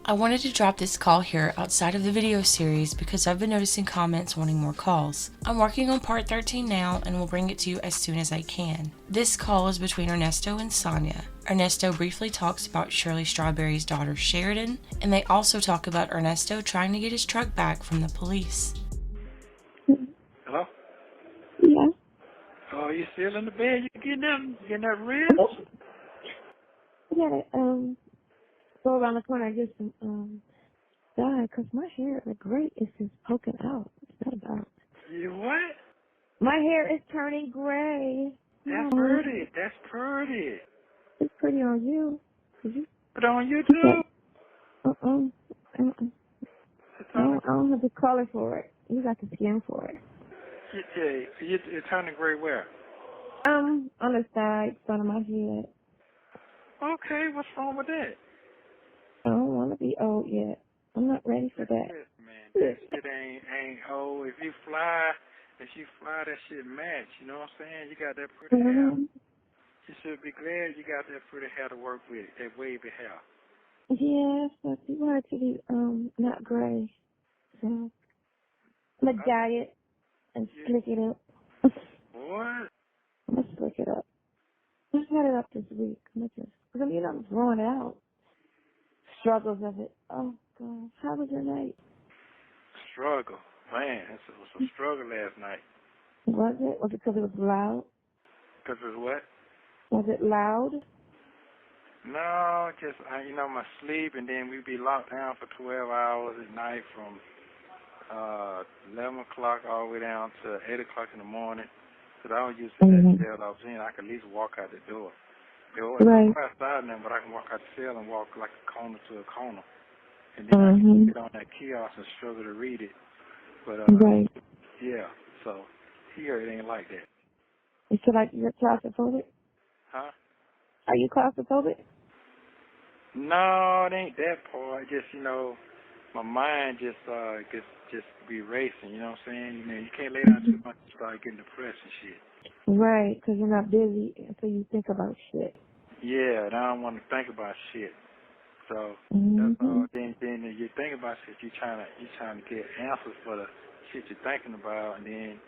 I wanted to drop this call here outside of the video series because I've been noticing comments wanting more calls. I'm working on part 13 now and will bring it to you as soon as I can. This call is between Ernesto and Sonya. Ernesto briefly talks about Shirley Strawberry's daughter Sheridan, and they also talk about Ernesto trying to get his truck back from the police. Hello? Yeah. Oh, you still in the bed? You getting that ribs? I gotta go around the corner and get some dye, cause my hair, the gray is just poking out. It's not about. You what? My hair is turning gray. That's pretty. That's pretty. It's pretty on you. Did you? Put it on YouTube. I don't have the color for it. You got the skin for it. You're turning gray where? On the side, front of my head. Okay, what's wrong with that? I don't want to be old yet. I'm not ready for that. Man, that shit ain't old. If you fly, that shit match. You know what I'm saying? You got that pretty hair. You should be glad you got that pretty hair to work with, that wavy hair. Yes, but you want it to be not gray. So I'm gonna dye it and slick it up. What? I'm gonna slick it up. I had it up this week. I'm throwing it out. Struggles of it. Oh God, how was your night? Struggle, man. It was a struggle last night. Was it? Was it because it was loud? Because it was what? Was it loud? No, just my sleep, and then we'd be locked down for 12 hours at night from 11 o'clock all the way down to 8 o'clock in the morning. Because I was used to that cell I was in. I could at least walk out the door. Right. I'm outside now, but I can walk out the cell and walk like a corner to a corner. And then I can get on that kiosk and struggle to read it. But, right. Yeah, so here it ain't like that. You feel like you're claustrophobic? Huh? Are you claustrophobic? No, it ain't that part. Just, my mind just be racing, you know what I'm saying? You can't lay down too much and start getting depressed and shit. Right, because you're not busy until you think about shit. Yeah, and I don't want to think about shit. So that's all. Then you think about shit, you're trying to get answers for the shit you're thinking about, and then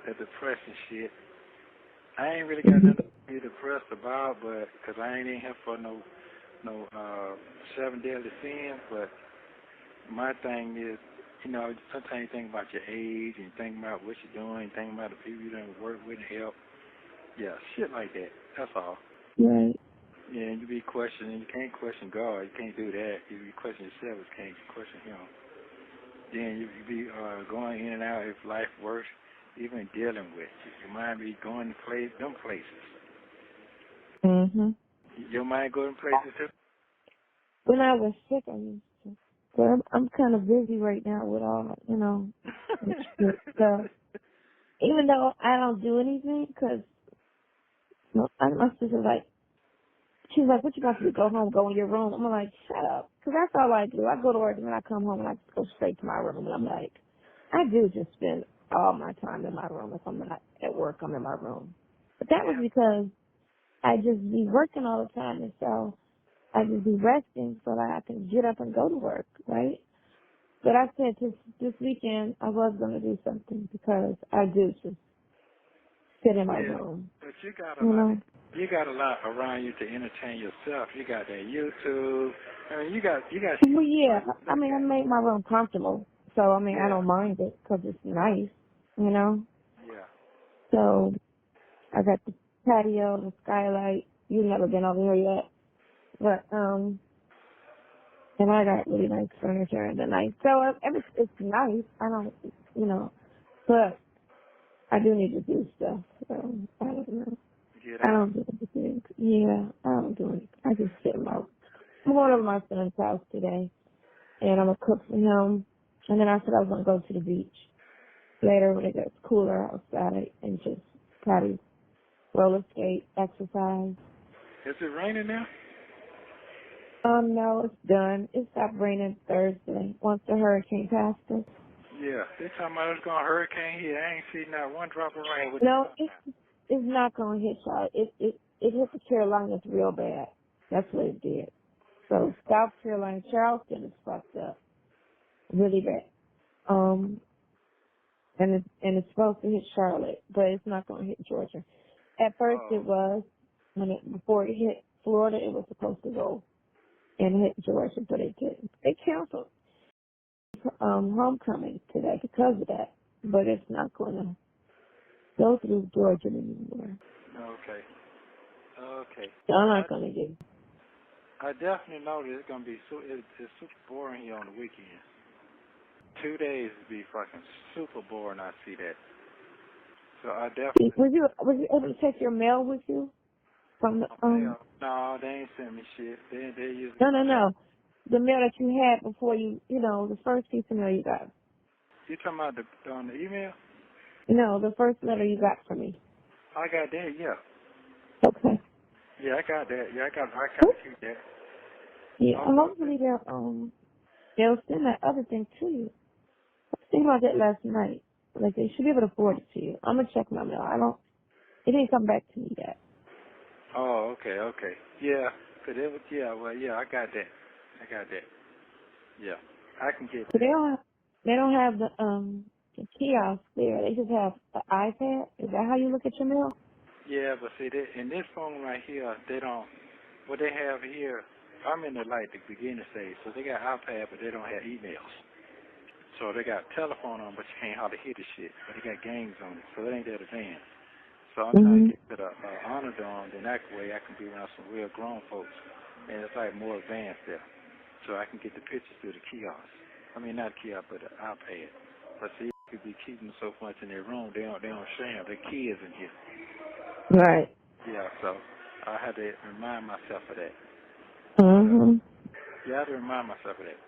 that depressing shit. I ain't really got nothing to be depressed about, but because I ain't in here for no 7 deadly sins. But my thing is, sometimes you think about your age and think about what you're doing, think about the people you done work with and help. Yeah, shit like that. That's all. Right. Yeah, and you be questioning. You can't question God. You can't do that. You be questioning yourself. You can't question Him. Then you be going in and out of life worse, even dealing with. Your mind be going to them places. Your mind go to places too? When I was sick, I used to. But I'm kind of busy right now with all, stuff. Even though I don't do anything, because my sister's like, she's like, what you got to do? Go home, go in your room. I'm like, shut up. Because that's all I do. I go to work and then I come home and I just go straight to my room. And I'm like, I do just spend all my time in my room. If I'm not at work, I'm in my room. But that was because I just be working all the time. And so I just be resting so that I can get up and go to work, right? But I said this weekend I was going to do something because I do just sit in my room. But you got a lot around you to entertain yourself. You got that YouTube. I mean, you got. Well, yeah. I mean, I make my room comfortable, so I mean, I don't mind it because it's nice, Yeah. So I got the patio, the skylight. You've never been over here yet, but and I got really nice furniture and the nice. So it's nice. I don't, but I do need to do stuff. So I don't know. I don't do anything. Yeah, I don't do anything. I just sit in my. I'm going over to my son's house today, and I'm gonna cook for him. And then I said I was gonna go to the beach later when it gets cooler outside and just probably roller skate, exercise. Is it raining now? No, it's done. It stopped raining Thursday once the hurricane passed us. Yeah, they talking about it's going to hurricane here. I ain't seen not one drop of rain. No, it's not going to hit y'all. It hit the Carolinas real bad. That's what it did. So South Carolina, Charleston is fucked up. Really bad. And it's supposed to hit Charlotte, but it's not going to hit Georgia. At first it was, before it hit Florida, it was supposed to go and hit Georgia, but it didn't. They canceled homecoming today because of that, but it's not going to go through Georgia anymore. Okay. So I'm not going to do. I definitely know that it's going to be it's super boring here on the weekend. 2 days would be fucking super boring. I see that. So I definitely. Was you able to take your mail with you from the No, they ain't sent me shit. They usually. No. The mail that you had before the first piece of mail you got. You talking about on the email? No, the first letter you got from me. I got that. Yeah. Okay. Yeah, I got that. Yeah, I got keep that. Yeah, hopefully they'll send that other thing to you. I was thinking about that last night. Like, they should be able to forward it to you. I'm going to check my mail. It didn't come back to me yet. Oh, okay. Yeah, cause it was, I got that. Yeah, I can get So that. they don't have the kiosk there. They just have the iPad. Is that how you look at your mail? Yeah, but see, in this phone right here, they don't, what they have here, I'm in the beginner stage, so they got iPad, but they don't have emails. So they got telephone on, but you can't hardly hear the shit. But they got games on it, so it ain't that advanced. So I'm trying to get to the honor dome, then that way I can be around some real grown folks. And it's like more advanced there. So I can get the pictures through the kiosk. I mean, not kiosk, but the iPad. But see, you could be keeping them so much in their room, they don't share. Their kids in here. Right. Yeah, so I had to remind myself of that. Mm-hmm. Yeah, I had to remind myself of that.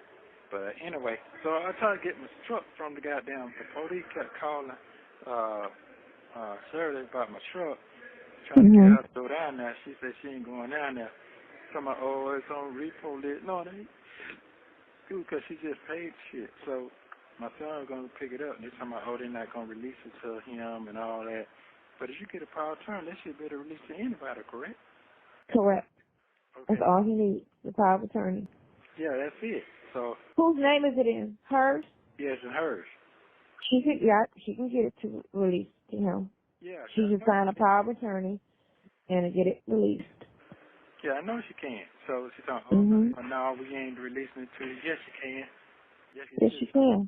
But anyway, so I tried to get my truck from the police kept calling Shirley about my truck, trying to get her to go down there. She said she ain't going down there. Talking about, it's on repo list. No, it ain't. Because she just paid shit. So my son was going to pick it up. And they're talking about, they're not going to release it to him and all that. But if you get a power of attorney, they should be able to release to anybody, correct? Correct. Okay. That's all he needs, the power of attorney. Yeah, that's it. So whose name is it in? Hers? Yes, and hers. She can get it to release to him. Yeah. She can sign a power of attorney and get it released. Yeah, I know she can. So she's talking, no, we ain't releasing it to you. Yes, you can. Yes, she can.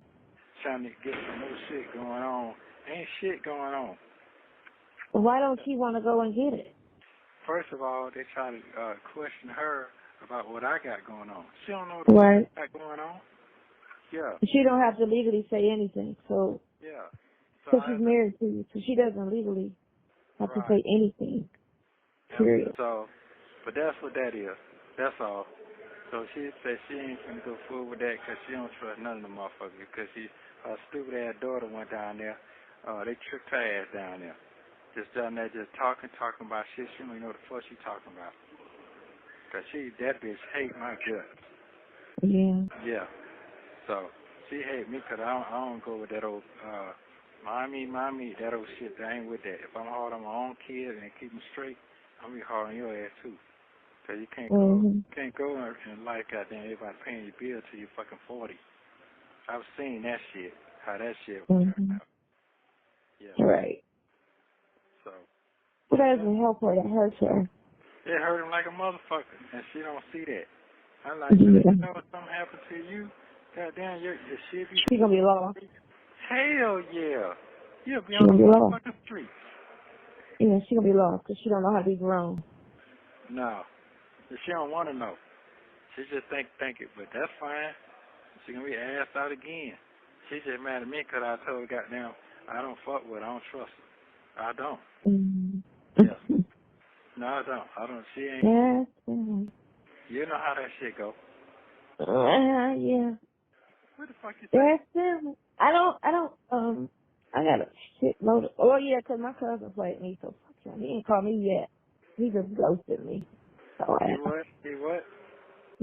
Trying to get some more shit going on. Ain't shit going on. Well, why don't she want to go and get it? First of all, they try to question her about what I got going on. She don't know what I got going on. Yeah. She don't have to legally say anything, so. Yeah. So she's married to you, so she doesn't legally have to say anything. Period. So, but that's what that is. That's all. So she said she ain't gonna go forward with that because she don't trust none of the motherfuckers. Because her stupid ass daughter went down there. They tricked her ass down there. Just down there, just talking about shit. She don't even know what the fuck she talking about. Because that bitch hate my guts. Yeah. Yeah. So she hate me because I don't go with that old mommy, that old shit. I ain't with that. If I'm hard on my own kids and keep them straight, I'm gonna be hard on your ass too. Cause you can't go in life, goddamn, everybody paying your bill till you're fucking 40. I've seen that shit, how that shit would turn out. Yeah. Right. So. But that doesn't help her. That hurts her. It hurt him like a motherfucker, and she don't see that. I'm like, you know if something happened to you, goddamn, your shit be... She gonna be lost. Hell yeah. You'll be on the motherfucking street. Yeah, she gonna be lost because she don't know how to be grown. No. She don't want to know. She just think it, but that's fine. She gonna be asked out again. She just mad at me because I told her, goddamn, I don't fuck with her. I don't trust her. I don't. Yeah. No, I don't. She ain't. Yes. You know how that shit go. Yeah. What the fuck you think? That's I got a shitload of... Oh, yeah, because my cousin played me, so fuck him. He didn't call me yet. He just ghosted me. So He what?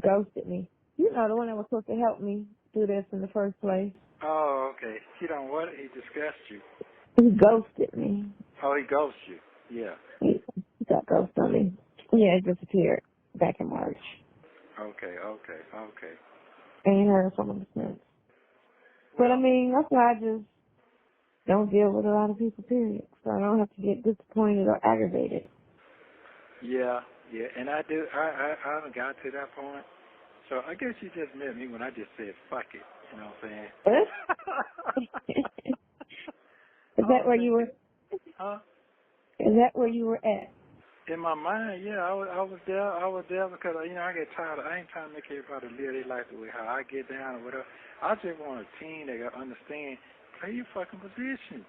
Ghosted me. You know, the one that was supposed to help me do this in the first place. Oh, okay. He don't what? He discussed you. He ghosted me. Oh, he ghosted you. Yeah. He got ghosted on me. Yeah, it disappeared back in March. Okay. I ain't heard from him since. But I Well, mean, that's why I just don't deal with a lot of people, period. So I don't have to get disappointed or aggravated. yeah, and I do. I haven't got to that point. So I guess you just met me when I just said fuck it. You know what I'm saying? Is I that was where you were? thinking, huh? Is that where you were at? In my mind, yeah, I was there. I was there because I get tired. I ain't trying to make everybody live their life the way how I get down or whatever. I just want a team that can understand. Play your fucking position.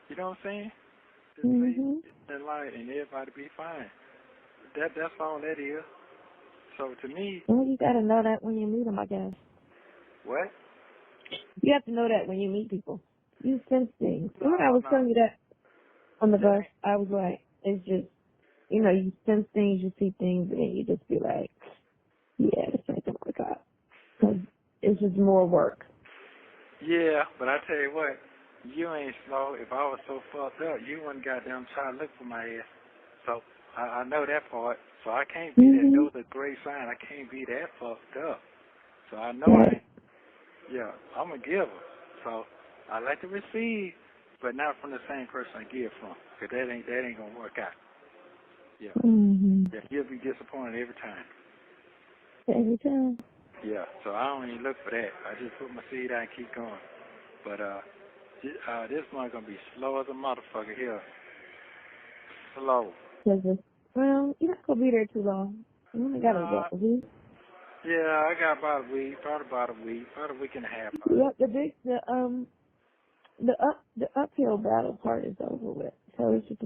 You know what I'm saying? Just play Mhm. your life and everybody be fine. That's all that is. So to me, Well, you gotta know that when you meet them, I guess. what? You have to know that when you meet people. You sense things. No, When I was no, telling you that on the that bus, ain't. I was like, it's just, you sense things, you see things, and then you just be like, yeah, this ain't gonna work out. Because it's just more work. Yeah, but I tell you what, you ain't slow. If I was so fucked up, you wouldn't goddamn try to look for my ass. So I know that part. So I can't be that. Mhm. Those are great signs. I can't be that fucked up. So I know I Right. ain't. Yeah, I'm a giver. So I like to receive, but not from the same person I give from. Cause that ain't gonna work out. Yeah. Mhm. Yeah, you'll be disappointed every time. Every time. Yeah. So I don't even look for that. I just put my seed out and keep going. But this one gonna be slow as a motherfucker here. Slow. Cause it's, well, you're not gonna be there too long. You only got No. a week. Yeah, I got about a week, probably about a week and a half out of Yeah, it. the uphill battle part is over with. So it's just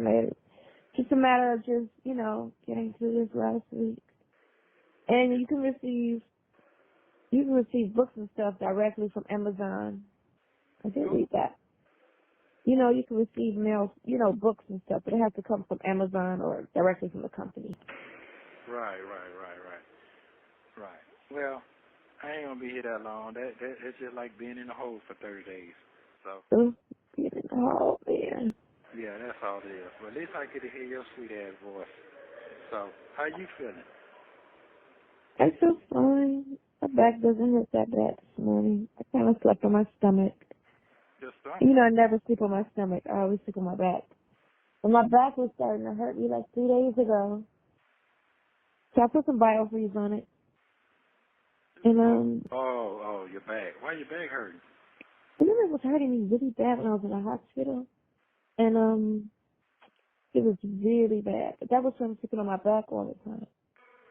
a matter of just, getting through this last week. And you can receive books and stuff directly from Amazon. I did Who? read that. You can receive mail, books and stuff, but it has to come from Amazon or directly from the company. Right. Well, I ain't gonna be here that long. It's just like being in the hole for 30 days. So So, oh man. yeah, that's all it is. But at least I get to hear your sweet ass voice. So how you feeling? I feel fine. My back doesn't hurt that bad this morning. I kind of slept on my stomach. Your stomach? I never sleep on my stomach. I always sleep on my back. But my back was starting to hurt me like 3 days ago. So I put some biofreeze on it. And Your back. Why your back hurting? I remember it was hurting me really bad when I was in the hospital. And it was really bad. But that was from sleeping on my back all the time.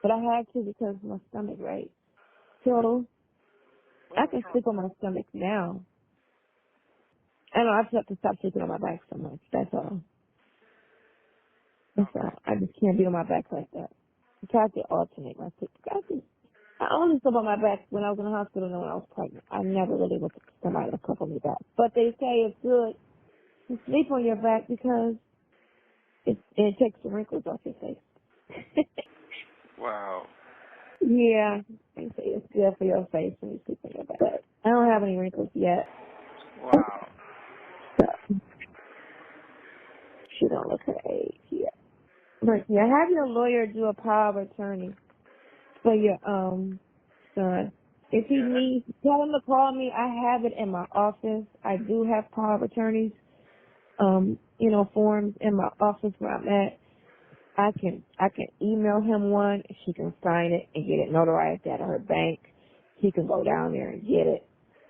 But I had to because of my stomach, right? So I What's can wrong? sleep on my stomach now. I know I just have to stop sleeping on my back so much. That's all. That's Okay. all. I just can't be on my back like that. I try to alternate my sleep. I only slept on my back when I was in the hospital and when I was pregnant. I never really looked at somebody to cover me back. But they say it's good to sleep on your back because it takes the wrinkles off your face. Wow. Yeah, they say it's good for your face when you sleep on your back. But I don't have any wrinkles yet. Wow. So she don't look her age yet. But yeah, have your lawyer do a power of attorney for your son. If he Yeah, needs, tell him to call me. I have it in my office. I do have power of attorneys, forms in my office where I'm at. I can email him one. She can sign it and get it notarized at her bank. He can go down there and get it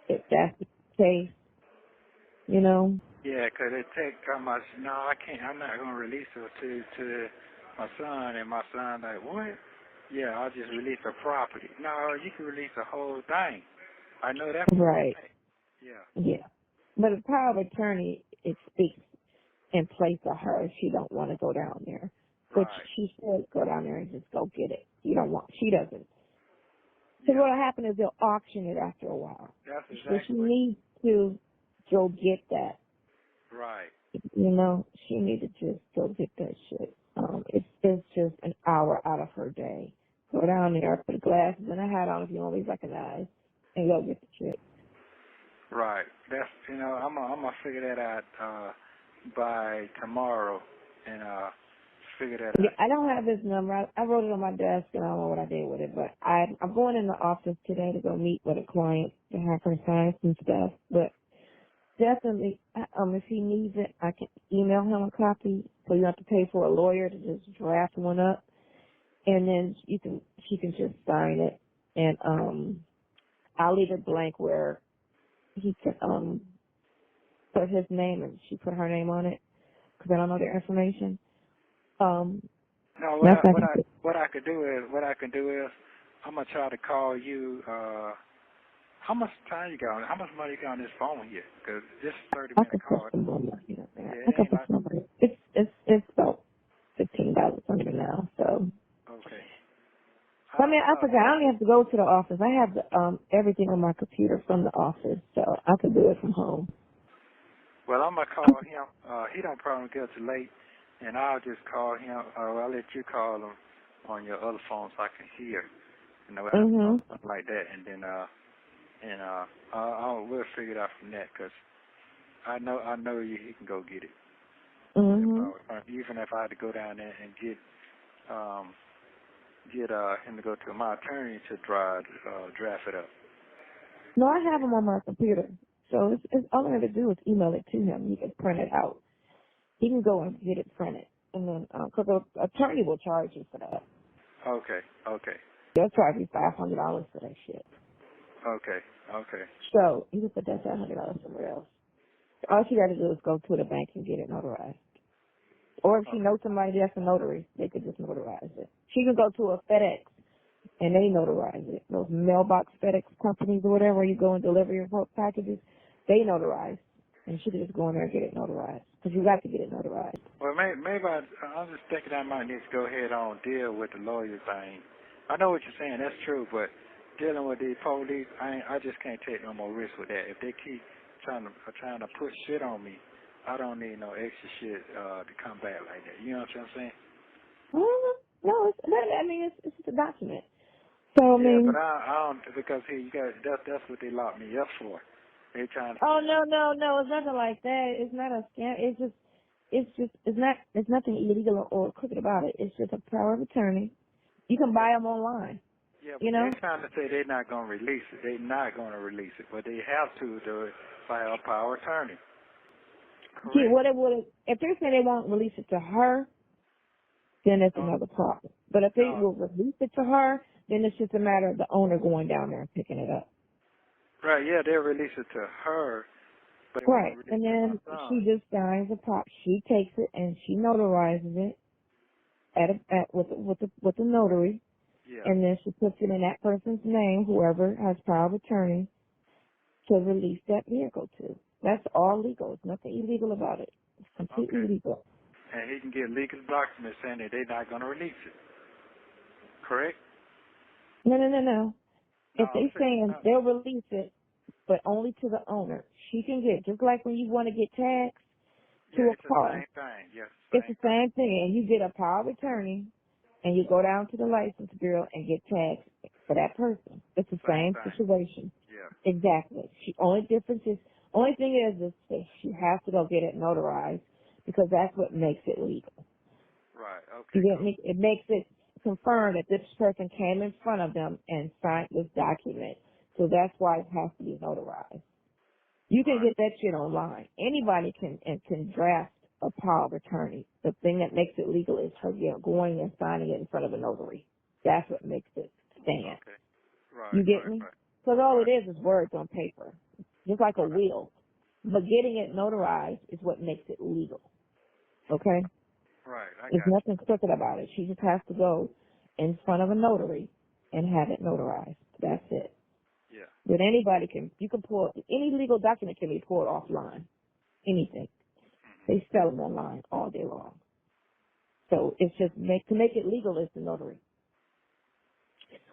if that's the case. Yeah, 'cause it take how much? No, I can't. I'm not gonna release it to my son, and my son like, what? Yeah, I'll just release the property. No, you can release the whole thing. I know that for a Right. fact. Yeah. Yeah. But a power of attorney, it speaks in place of her if she don't want to go down there. Which Right. she should go down there and just go get it. She doesn't. Because Yeah. what'll happen is they'll auction it after a while. That's So exactly she what. needs to go get that. Right. She needs to just go get that shit. It's just an hour out of her day. Go down there, put the glasses and a hat on if you always recognize, and go get the shit. Right. That's I'm gonna figure that out by tomorrow, and figure that Yeah, out. I don't have his number. I wrote it on my desk, and I don't know what I did with it. But I'm going in the office today to go meet with a client to have her sign some stuff. But definitely, if he needs it, I can email him a copy, so you don't have to pay for a lawyer to just draft one up, and then she can just sign it, and I'll leave it blank where he can put his name and she put her name on it because I don't know their information. No, That's what I could do is I'm gonna try to call you. How much time you got? How much money you got on this phone here? Because this is 30-minute call. I can put some money. It's about $15 under now. So. Okay. I mean, I forgot. I don't have to go to the office. I have everything on my computer from the office, so I can do it from home. Well, I'm gonna call him. He don't probably get too late, and I'll just call him. Or I'll let you call him on your other phone so I can hear. You know, something like that, and then we'll figure it out from that. Cause I know he can go get it. Even if I had to go down there and get him to go to my attorney to draft it up. No, I have them on my computer. So it's all I have to do is email it to him. He can print it out. He can go and get it printed. And then, because the attorney will charge you for that. Okay. They'll charge you $500 for that shit. Okay. So you can put that $500 somewhere else. All she got to do is go to the bank and get it notarized. Or if she knows somebody that's a notary, they could just notarize it. She can go to a FedEx and they notarize it. Those mailbox FedEx companies or whatever, you go and deliver your packages, they notarize. And she can just go in there and get it notarized. Because you got to get it notarized. Well, maybe I'm just thinking I might need to go ahead on deal with the lawyer thing. I know what you're saying, that's true, but dealing with these police, I just can't take no more risk with that. If they keep trying to push shit on me, I don't need no extra shit to come back like that. You know what I'm saying? No, it's just a document. So I mean, but I don't, because that's what they locked me up for. They trying to. Oh no, it's nothing like that. It's not a scam. It's nothing illegal or crooked about it. It's just a power of attorney. You can buy them online. Yeah, but you know? they're trying to say they're not going to release it. They're not going to release it, but they have to do it by a power of attorney. Correct. See, if they're saying they won't release it to her, then it's another problem. But if they will release it to her, then it's just a matter of the owner going down there and picking it up. Right, yeah, they'll release it to her. But right, and then she just signs a pop. She takes it and she notarizes it with the notary, and then she puts it in that person's name, whoever has power of attorney, to release that vehicle to. That's all legal. There's nothing illegal about it. It's completely legal. And he can get legal documents saying that they're not going to release it. Correct? No. If they're saying they'll release it, but only to the owner, she can get, just like when you want to get taxed to a car. It's the same thing. Yes, it's the same thing. And you get a power of attorney, and you go down to the license bureau and get taxed for that person. It's the same situation. Yeah. Exactly. Only thing is that she has to go get it notarized because that's what makes it legal. Right. Okay. You get me? It makes it confirm that this person came in front of them and signed this document. So that's why it has to be notarized. You can get that shit online. Anybody can draft a power of attorney. The thing that makes it legal is her going and signing it in front of a notary. That's what makes it stand. Okay. Right. You get me? Because all it is words on paper, just like a will. But getting it notarized is what makes it legal. Okay? Right. There's nothing crooked about it. She just has to go in front of a notary and have it notarized. That's it. Yeah. But you can pull, any legal document can be pulled offline. Anything. They sell them online all day long. So it's just to make it legal is the notary,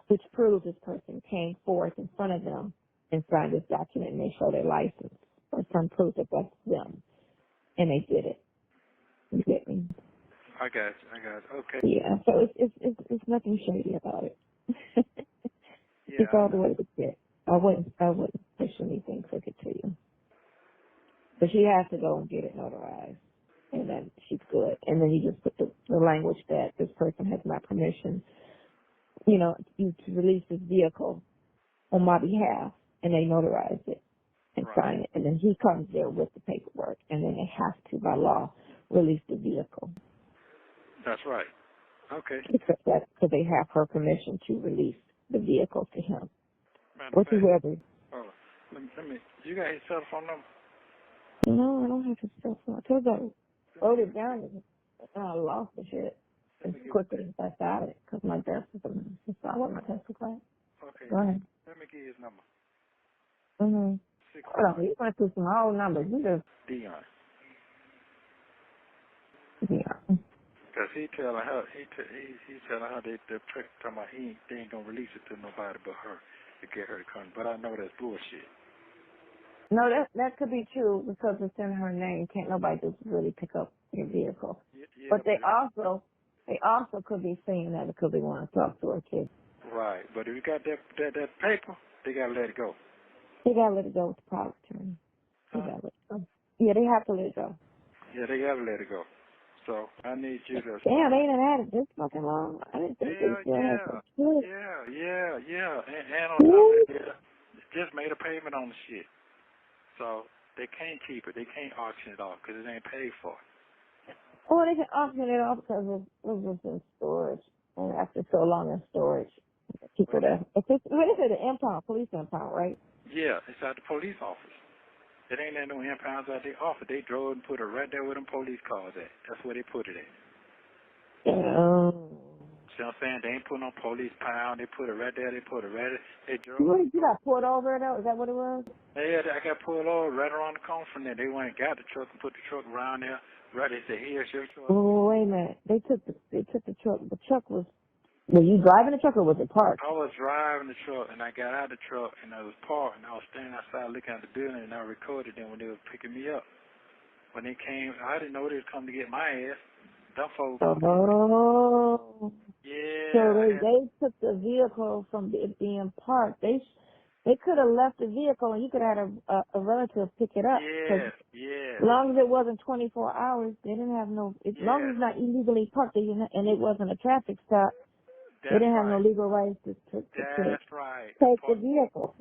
which proves this person came forth in front of them and signed this document and they show their license or some proof that that's them. And they did it. You get me? I got you. Okay. Yeah, so it's nothing shady about it. It's all the way to get. I wouldn't push anything crooked to you. But she has to go and get it notarized. and then she's good. And then you just put the language that this person has my permission, you know, you to release this vehicle on my behalf, and they notarize it and sign it. And then he comes there with the paperwork, and then they have to, by law, release the vehicle. That's right. Okay. Because they have her permission to release the vehicle to him. Matter Or of to fact, whoever. hold on. Let me, you got his cell phone number? No, I don't have his cell phone. I told you I wrote it down and I lost the shit as quickly as I got it because my desk was on. So I want my desk to class. Okay. Go ahead. Let me give you his number. Mm-hmm. Hold on, you went through some old numbers. You just Dion. yeah. Because he telling her, he telling her they talking about they ain't gonna release it to nobody but her to get her to come. But I know that's bullshit. No, that could be true because it's in her name. Can't nobody just really pick up your vehicle. Yeah, But they also could be saying that because they want to talk to her kids. Right, but if you got that paper, they gotta let it go. They gotta let it go with the power of attorney. They gotta let it go. Yeah, they have to let it go. Yeah, they gotta let it go. So I need you to. Damn, they ain't had it this fucking long. I didn't think they still had some shit. Yeah. And on top of that, just made a payment on the shit. So they can't keep it. They can't auction it off because it ain't paid for. Oh, they can auction it off because it was in storage. And after so long in storage, people that, what is it, an impound, police impound, right? Yeah, it's at the police office. It ain't at no impounds at the office. They drove and put it right there where them police cars at. That's where they put it at. See what I'm saying? They ain't put no police pound. They put it right there. They put it right there. They drove. You got pulled over though? Is that what it was? Yeah, I got pulled over right around the corner from there. They went and got the truck and put the truck around there. Right, they said, here's your truck. Oh, wait a minute. They took the truck. The truck was, were you driving the truck or was it parked? I was driving the truck, and I got out of the truck, and I was parked, and I was standing outside looking at the building, and I recorded them when they were picking me up. When they came, I didn't know they was coming to get my ass. Them folks. Oh. Yeah. So they took the vehicle from it being parked. They could have left the vehicle and you could have had a relative pick it up. Yeah. As long as it wasn't 24 hours, they didn't have no, as long as it's not illegally parked and it wasn't a traffic stop, they didn't have no legal rights to take the vehicle.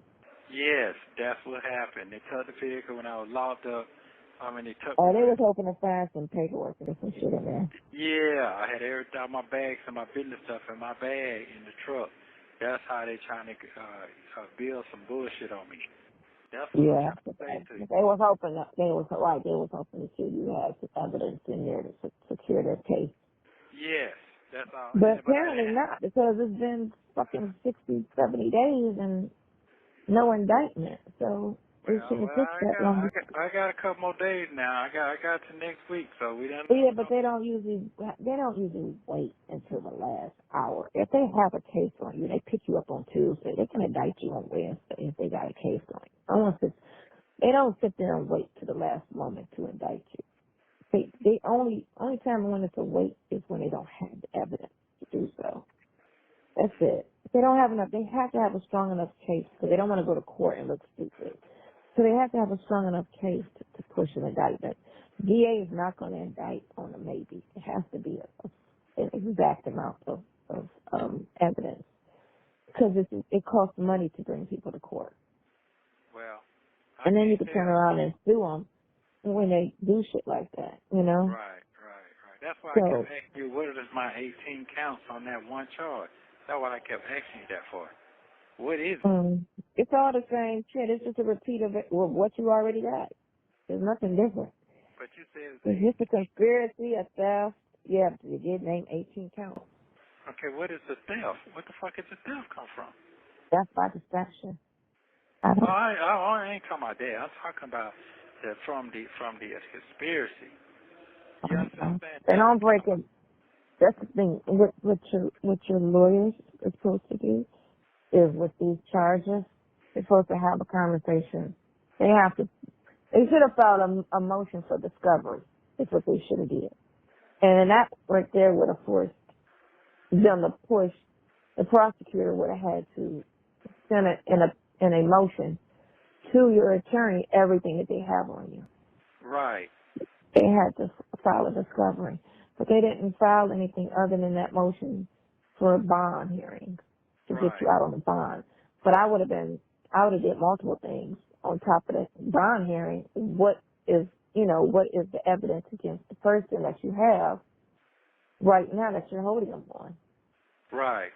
Yes, that's what happened. They took the vehicle when I was locked up. They took Oh, they was hoping to find some paperwork or some shit in there. Yeah, I had everything, my bags and my business stuff in my bag in the truck. That's how they trying to build some bullshit on me. That's what I'm trying to say to you. They was hoping they was hoping to see you had some evidence in there to secure their case. Yes, that's all. But apparently not, because it's been fucking 60, 70 days and no indictment. So it shouldn't take that long. I got a couple more days now. I got to next week, so we done. Yeah, but they don't usually wait until the last hour. If they have a case on you, they pick you up on Tuesday. They can indict you on Wednesday if they got a case on you. They don't sit there and wait to the last moment to indict you. They only time when it's a wait is when they don't have the evidence to do so. That's it. If they don't have enough, they have to have a strong enough case because they don't want to go to court and look stupid. So they have to have a strong enough case to push an indictment. DA is not going to indict on a maybe. It has to be an exact amount of evidence because it costs money to bring people to court. Well, and then you can turn around and sue them when they do shit like that, you know? Right. That's why I kept asking you, what is my 18 counts on that one charge? That's what I kept asking you that for. What is it? It's all the same shit. It's just a repeat of it, what you already got. There's nothing different. But you said it's just a conspiracy, a theft. Yeah, you did name 18 counts. Okay, what is the theft? What the fuck is the theft come from? That's by deception. I ain't talking about that. I'm talking about from the conspiracy. You understand? They don't break it. That's the thing. What your lawyers are supposed to do is with these charges, they're supposed to have a conversation. They should have filed a motion for discovery. That's what they should have did. And that right there would have forced them to push. The prosecutor would have had to send it in a motion to your attorney everything that they have on you. Right. they had to file a discovery. But they didn't file anything other than that motion for a bond hearing to get you out on the bond. But I would have did multiple things on top of that bond hearing. What is the evidence against the person that you have right now that you're holding them on? Right.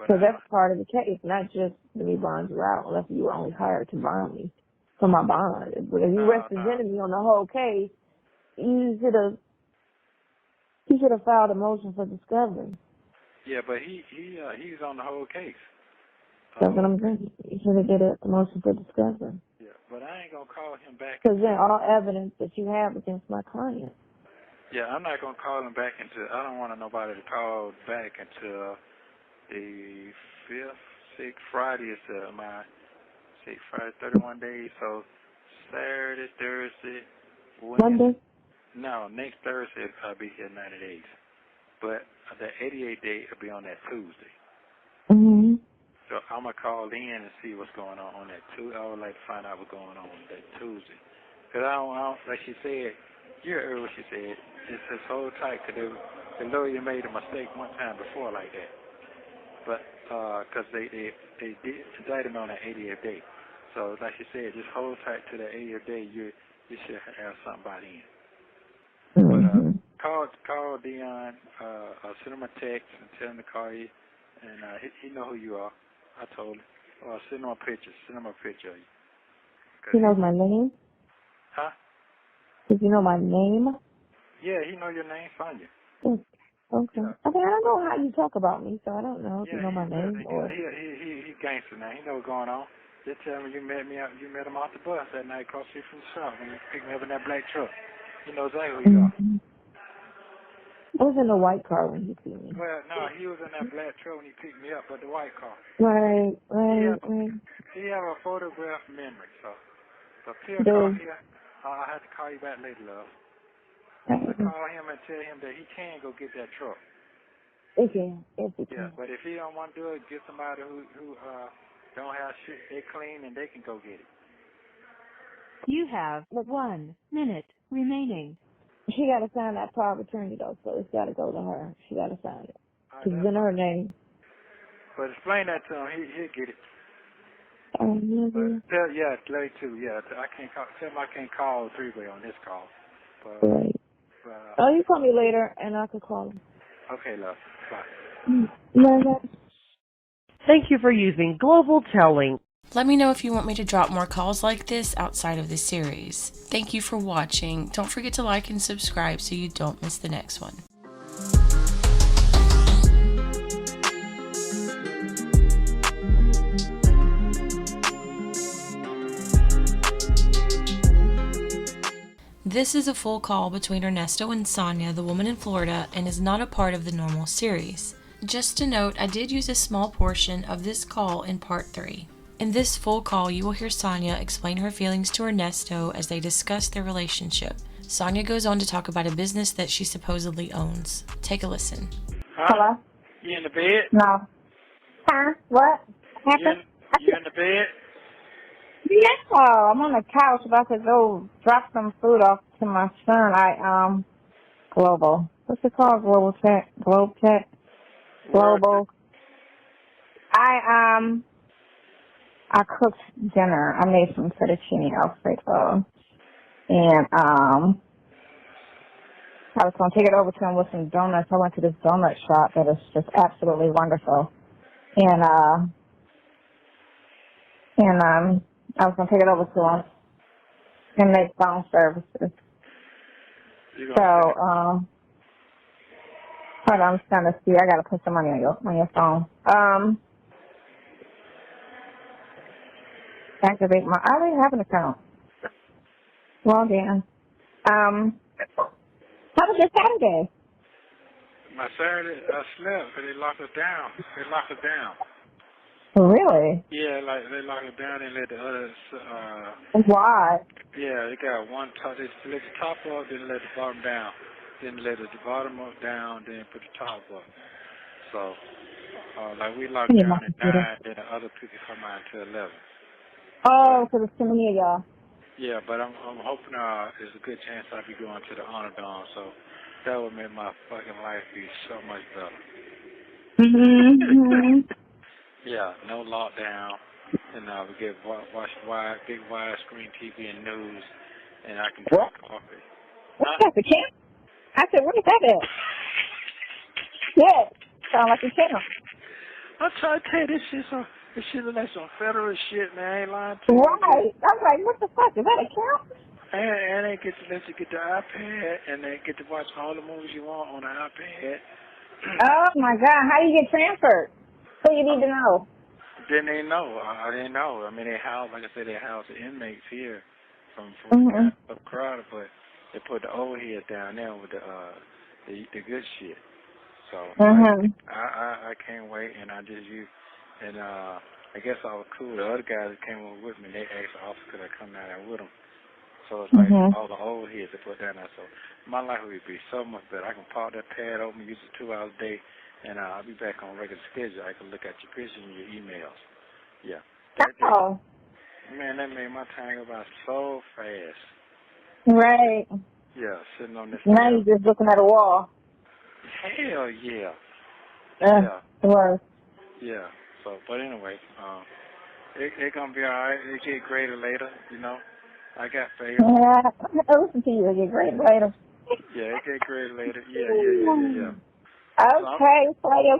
So that's part of the case, not just let me bond you out unless you were only hired to bond me for my bond. But if you represented me on the whole case, you should have filed a motion for discovery. Yeah, but he's on the whole case. That's what I'm saying. You should have did a motion for discovery. Yeah, but I ain't gonna call him back. Because then all evidence that you have against my client. Yeah, I'm not gonna call him back I don't want nobody to call back until the 5th, 6th Friday is my 6th Friday, 31 days. So Saturday, Thursday, Monday? No, next Thursday I'll be here 90 days. But the 88 day will be on that Tuesday. Mm-hmm. So I'm going to call in and see what's going on that Tuesday. I would like to find out what's going on that Tuesday. Because I don't, like she said, you heard what she said, it's just hold tight because the lawyer made a mistake one time before like that. But, because they did indict him on that 88th day. So like she said, just hold tight to the 80th day, you should have somebody in. Mm-hmm. But call Dion, send him a text and tell him to call you, and he know who you are. I told him. Or send him a picture. Send him a picture of you. He knows my name? Huh? Does he know my name? Yeah, he know your name, Sonya. Yes. Okay. Yeah. I mean, I don't know how you talk about me, so I don't know if you know my name or... He gangster now. He know what's going on. Just tell me you met him off the bus that night across the street from the shop when you picked me up in that black truck. He knows exactly who you are. I was in the white car when he beat me. Well, no, he was in that black truck when he picked me up, but the white car. Right. He have a photograph memory, so if he'll call you, I'll have to call you back later, love. I'm going to call him and tell him that he can go get that truck. Okay. Yes, he can. Yeah, but if he don't want to do it, get somebody who don't have shit, they clean, and they can go get it. You have 1 minute remaining. She got to sign that power of attorney, though, so it's got to go to her. She got to sign it. Because it's in her name. But explain that to him. He'll get it. Maybe. But late too. Yeah, I can't call. Tell him I can't call three-way on this call. But, Right. You call me later, and I can call him. Okay, love. Bye. No. Thank you for using Global Telling. Let me know if you want me to drop more calls like this outside of this series. Thank you for watching. Don't forget to like and subscribe so you don't miss the next one. This is a full call between Ernesto and Sonya, the woman in Florida, and is not a part of the normal series. Just to note, I did use a small portion of this call in part 3. In this full call, you will hear Sonya explain her feelings to Ernesto as they discuss their relationship. Sonya goes on to talk about a business that she supposedly owns. Take a listen. Hello? You in the bed? No. Huh? What? You in the bed? Yeah, I'm on the couch about to go drop some food off to my son. Global. What's it called? Global Tech? Globe Tech? Global. I cooked dinner. I made some fettuccine alfredo. And, I was going to take it over to him with some donuts. I went to this donut shop that is just absolutely wonderful. And I was going to take it over to him and make phone services. So, hold on, I'm just trying to see. I got to put some money on your phone. Activate my, I already have an account. Log in. How was your Saturday? My Saturday, I slept, but they locked us down. Really? Yeah, like they locked it down and let the others. Why? Yeah, they got one top. They let the top up, then let the bottom down, then let the bottom up down, then put the top up. So, like we locked down at 9, then the other people come out until 11. Oh, so there's too many of y'all. Yeah, but I'm hoping there's a good chance I'll be going to the Honor Dome, so that would make my fucking life be so much better. Mm-hmm. Yeah, no lockdown, and we get watch big widescreen TV and news, and I can drink coffee. What's that, the camp? I said, where's that at? Yeah, sound like a camp. I'm trying to tell you, this shit look like some federal shit, man. I ain't lying to you. Right. I was like, what the fuck? Is that a camp? And they get to let you get the iPad, and they get to watch all the movies you want on the iPad. Oh my God! How do you get transferred? Who you need to know? Didn't they know? I didn't know. I mean, they house, like I said, they house the inmates here from up crowd, but they put the old heads down there with the good shit. So I can't wait, and I just used, and I guess I was cool. The other guys that came over with me, they asked the officer could I come down there with them. So it's like all the old heads they put down there. So my life would be so much better. I can pop that pad open, use it 2 hours a day, and I'll be back on regular schedule. I can look at your pictures and your emails. Yeah. Man, that made my time go by so fast. Right. Yeah, sitting on this. Now you're just looking at a wall. Hell yeah. Yeah. Right. Yeah. So, but anyway, it's gonna be all right. It get greater later, you know. I got faith. Yeah, I'll listen to you. It'll get great later. Yeah, it get greater later. Yeah. Okay, player.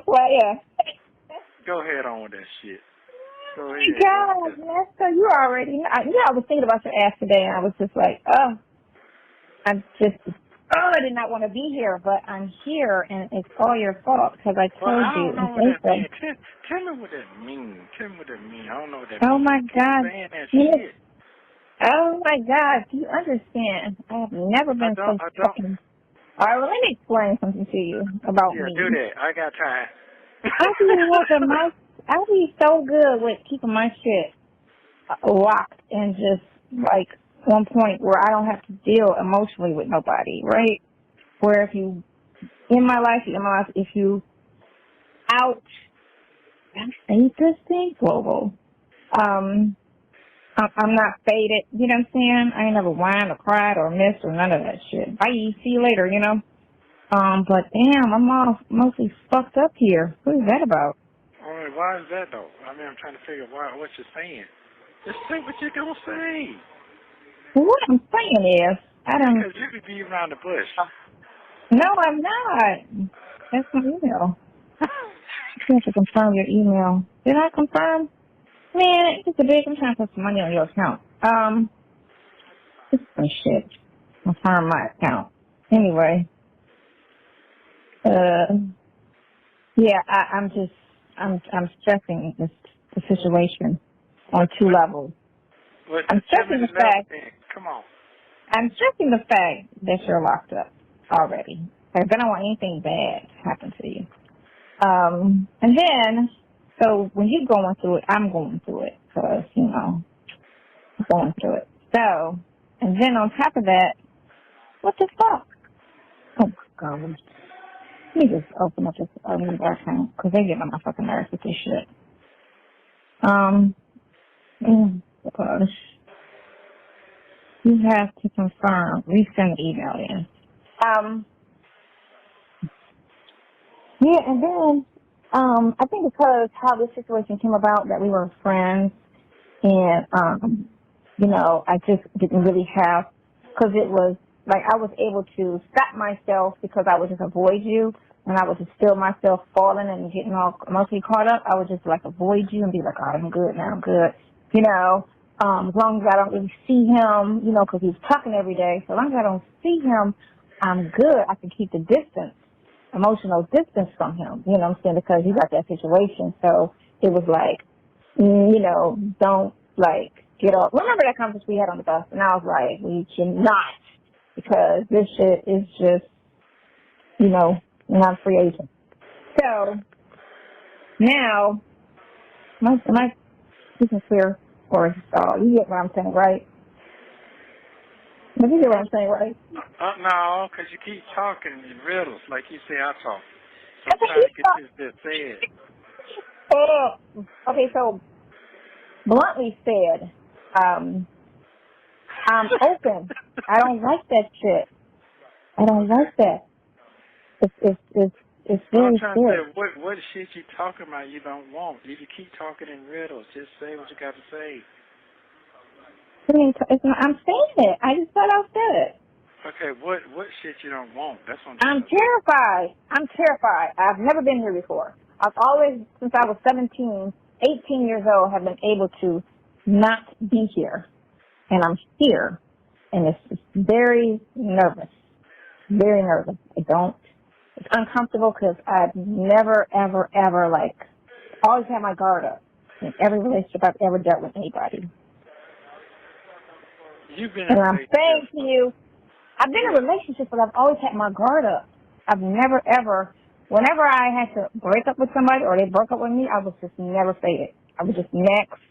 Go ahead on with that shit. Go ahead. God, Ernesto, you already know. I was thinking about your ass today, and I was just like, I did not want to be here, but I'm here, and it's all your fault, because I told you. I don't know what that means. Tell me what that means. I don't know what that means. Oh, my God. Shit. Oh, my God. Do you understand? I have never been so fucking... All right, well, let me explain something to you about me. Yeah, do that. I got time. I be so good with keeping my shit locked and just, like, one point where I don't have to deal emotionally with nobody, right? Where if you in my life, if you out, I hate this thing, global. I'm not faded, you know what I'm saying? I ain't never whined or cried or missed or none of that shit. Bye, see you later, you know? But damn, I'm all mostly fucked up here. What is that about? All right, why is that though? I mean, I'm trying to figure out what you're saying. Just say what you're gonna say. Well, what I'm saying is, because you could be around the bush. No, I'm not. That's my email. You have to confirm your email. Did I confirm? Man, it's a big. I'm trying to put some money on your account. This is some shit. Confirm my account. Anyway. Yeah, I'm stressing the situation on two levels. I'm stressing the fact. Come on. I'm stressing the fact that you're locked up already. Because I don't want anything bad to happen to you. And then, so when you're going through it, I'm going through it. Because, you know, I'm going through it. So, and then on top of that, what the fuck? Oh, my God. Let me just open up this new account. Because they get on my fucking nerves with this shit. Gosh. You have to confirm. Resend the email in. Yeah, and then, I think because how this situation came about, that we were friends, and, you know, I just didn't really have, because it was, like, I was able to stop myself because I would just avoid you, and I would just feel myself falling and getting all emotionally caught up. I would just, like, avoid you and be like, oh, I'm good now, I'm good, you know. As long as I don't really see him, you know, because he's talking every day. So as long as I don't see him, I'm good. I can keep the distance, emotional distance from him, you know what I'm saying, because he got that situation. So it was like, you know, don't, like, get off. Remember that conference we had on the bus? And I was like, we cannot, because this shit is just, you know, not a free agent. So now, this is clear. Or you get what I'm saying, right? Did you get what I'm saying, right? No, because you keep talking in riddles, like you say I talk. So I'm trying to get this said. Okay, so bluntly said, I'm open. I don't like that shit. I don't like that. It's very I'm trying to scary. say, what shit you talking about you don't want? If you keep talking in riddles, just say what you got to say. I'm saying it. I just thought I said it. Okay, what shit you don't want? That's what I'm terrified. I'm terrified. I've never been here before. I've always, since I was 17, 18 years old, have been able to not be here. And I'm here. And it's just very nervous. Very nervous. It's uncomfortable because I've never, ever, ever, always had my guard up in every relationship I've ever dealt with anybody. You've been and I'm saying to you, I've been in a relationship, but I've always had my guard up. I've never, ever, whenever I had to break up with somebody or they broke up with me, I was just never faded. I was just next,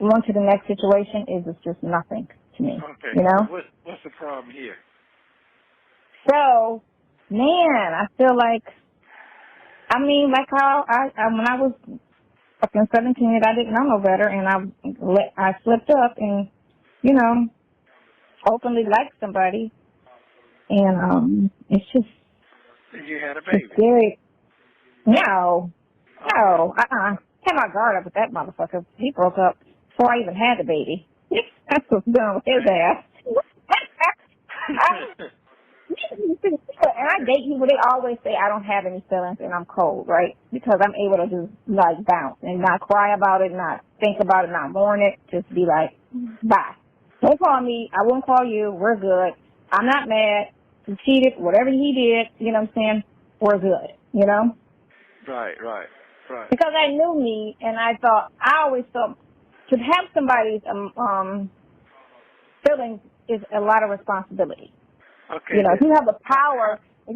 on to the next situation. It was just nothing to me. Okay. You know? So what's the problem here? So, man, I feel like how when I was fucking 17, I didn't know no better, and I slipped up and, openly liked somebody, and it's just. You had a baby. It's scary. No. Had my guard up with that motherfucker. He broke up before I even had the baby. That's what's done with his ass. And I date people, they always say I don't have any feelings and I'm cold, right? Because I'm able to just, bounce and not cry about it, not think about it, not mourn it, just be like, bye. Don't call me. I won't call you. We're good. I'm not mad. He cheated. Whatever he did, you know what I'm saying? We're good, you know? Right. Because I knew me, and I always thought, to have somebody's feelings is a lot of responsibility. Okay. If you have the power, I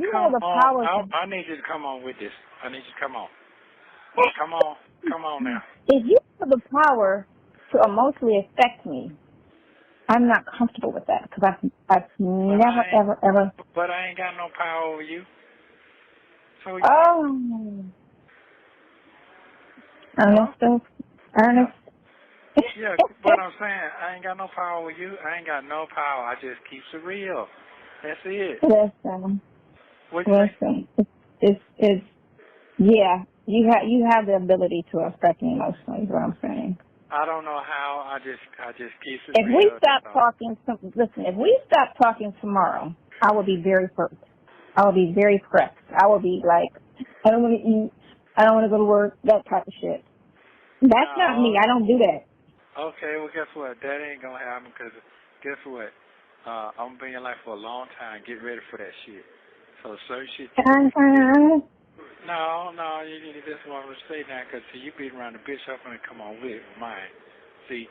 need you to come on with this. I need you to come on. Come on now. If you have the power to emotionally affect me, I'm not comfortable with that because I've never, ever. But I ain't got no power over you. So Ernest. Yeah, but I'm saying I ain't got no power over you. I ain't got no power. I just keeps it real. That's it. Listen. What you think? It's you have the ability to affect me emotionally. Is what I'm saying. I don't know how. I just keep it real. If we stop talking tomorrow, I will be very hurt. I will be very pressed. I will be like, I don't want to eat. I don't want to go to work. That type of shit. That's not me. I don't do that. Okay, well, guess what? That ain't gonna happen because guess what? I'm gonna be in your life for a long time. Get ready for that shit. So certain shit. No, you just want to say that because you beating around the bitch up and come on with mine. See,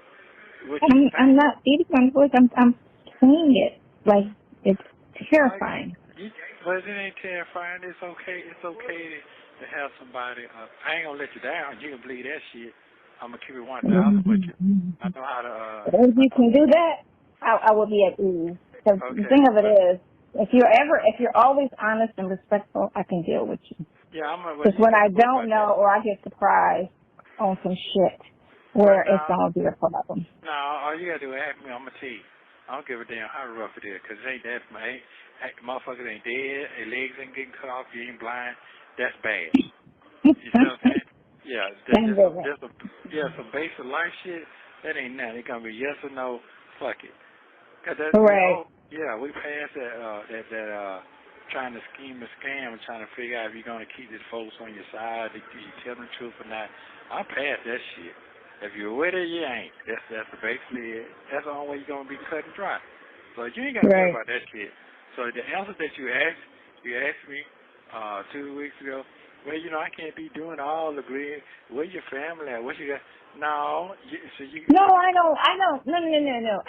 I'm not beating around the bush. I'm saying it like it's terrifying. But it ain't terrifying. It's okay. It's okay to have somebody. I ain't gonna let you down. You can believe that shit. I'm gonna keep it 1,000 with you. I know how to. If you can do that, I will be at ease. The thing of it is, if you're always honest and respectful, I can deal with you. Yeah, I'm gonna. Because when I don't know or I get surprised on some shit where it's gonna be a problem. No, all you gotta do is ask me. I'm gonna tell you. I don't give a damn how rough it is, because it ain't that. Motherfuckers ain't dead. Their legs ain't getting cut off. You ain't blind. That's bad. You know what I'm saying? Yeah, some basic life shit, that ain't nothing. It's going to be yes or no, fuck it. Cause that's right. We passed that trying to scheme and scam and trying to figure out if you're going to keep these folks on your side, if you tell them the truth or not. I'm past that shit. If you're with it, you ain't. That's basically it. That's the only way you're going to be cut and dry. So you ain't got to worry about that shit. So the answer that you asked me 2 weeks ago, well, I can't be doing all the green. Where's your family at? What you got? No. No, I don't. No.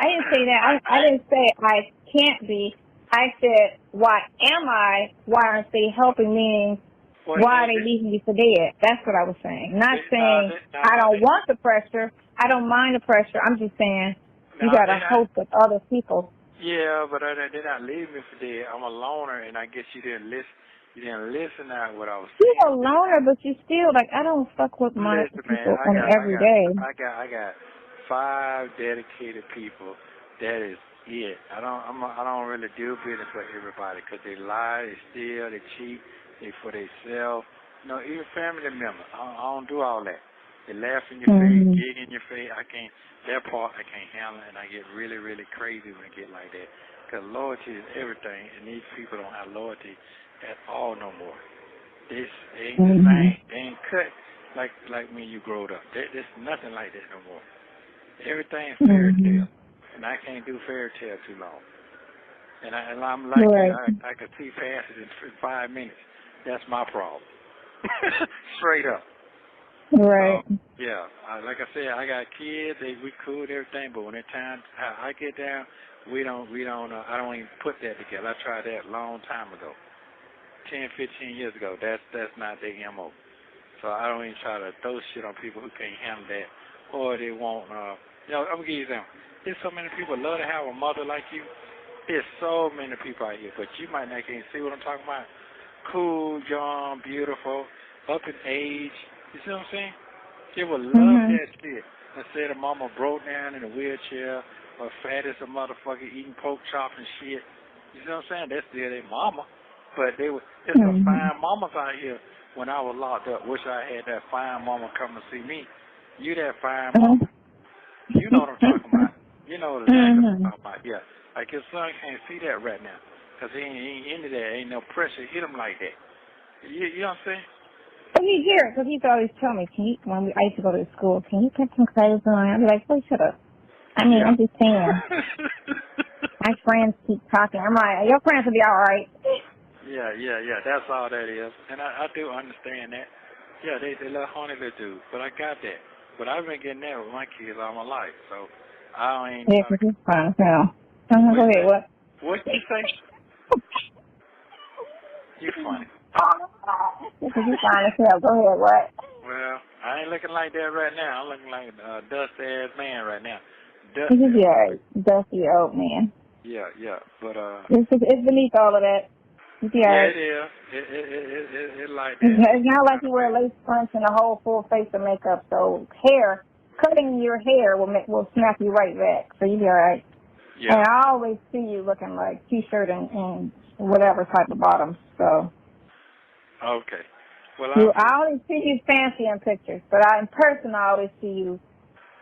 I didn't say that. I didn't say I can't be. I said, why am I? Why aren't they helping me? Why are they leaving me for dead? That's what I was saying. Not saying I don't want the pressure. I don't mind the pressure. I'm just saying you got to hope with other people. Yeah, but they're not leaving me for dead. I'm a loner, and I guess you didn't listen. You didn't listen to what I was saying. You're a loner, but you still, I don't fuck with my people every day. I got 5 dedicated people That is it. I don't really do business for everybody because they lie, they steal, they cheat, they for themselves. You know, even family members. I don't do all that. They laugh in your face, get in your face. That part I can't handle, and I get really, really crazy when I get like that. Because loyalty is everything, and these people don't have loyalty at all no more. This ain't the same. They ain't cut like when you growed up. There's nothing like that no more. Everything's fairy tale, and I can't do fairy tale too long. And I'm like you, I could see past it in 5 minutes. That's my problem. Straight up. Right. Yeah. Like I said, I got kids. We cool and everything, but when it's time I get down, we don't. I don't even put that together. I tried that a long time ago, 10, 15 years ago. That's not their MO. So I don't even try to throw shit on people who can't handle that, or they won't. I'm gonna give you them. There's so many people love to have a mother like you. There's so many people out here, but you might not can't see what I'm talking about. Cool, young, beautiful, up in age. You see what I'm saying? They would love that shit. Instead of mama broke down in a wheelchair or fat as a motherfucker eating pork chop and shit. You see what I'm saying? That's still their mama. But there's some fine mamas out here when I was locked up. Wish I had that fine mama come and see me. You that fine mama. You know what I'm talking about. You know what I'm talking about. Yeah. Like your son can't see that right now. Because he ain't into that. Ain't no pressure hit him like that. You know what I'm saying? But he's here, because he's always telling me, when I used to go to school, can you put some clothes on? I'd be like, well, shut up. I mean, I'm just saying. My friends keep talking. I'm like, your friends will be all right. Yeah. That's all that is. And I do understand that. Yeah, they love honey little dude. But I got that. But I've been getting that with my kids all my life. So I ain't. Yeah, because he's fine. Go ahead, what? What you say? You funny. Because he's fine as hell. Go ahead, what? Well, I ain't looking like that right now. I'm looking like a dusty-ass man right now. Yeah, dusty old man. Yeah. But, It's beneath all of that. Yeah, it is. It like that. It's not like you wear lace fronts and a whole full face of makeup. So cutting your hair will snap you right back. So you be all right. Yeah. And I always see you looking like T-shirt and whatever type of bottoms. So. Okay. Well, I only see you fancy in pictures, but in person I always see you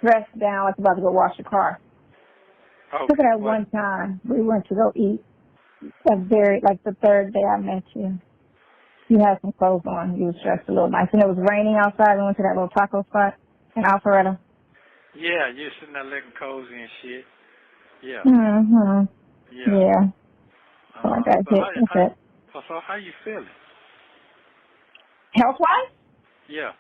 dressed down like you're about to go wash your car. Okay. Look at that one time we went to go eat. The third day I met you. You had some clothes on. You was dressed a little nice. And it was raining outside. We went to that little taco spot in Alpharetta. Yeah, you're sitting there looking cozy and shit. Yeah. Yeah. So I got hit. So how you feeling? Health-wise? Yeah.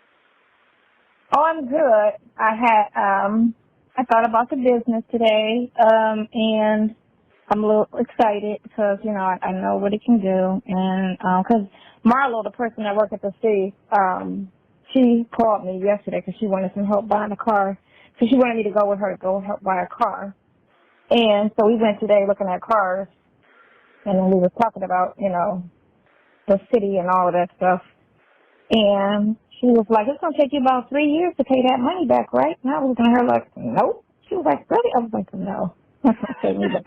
Oh, I'm good. I thought about the business today, and I'm a little excited because, I know what it can do. And because Marlo, the person that worked at the city, she called me yesterday because she wanted some help buying a car. So she wanted me to go with her to go help buy a car. And so we went today looking at cars, and then we were talking about, the city and all of that stuff. And she was like, it's going to take you about 3 years to pay that money back, right? And I was looking at her like, nope. She was like, really? I was like, no. That's going to take me about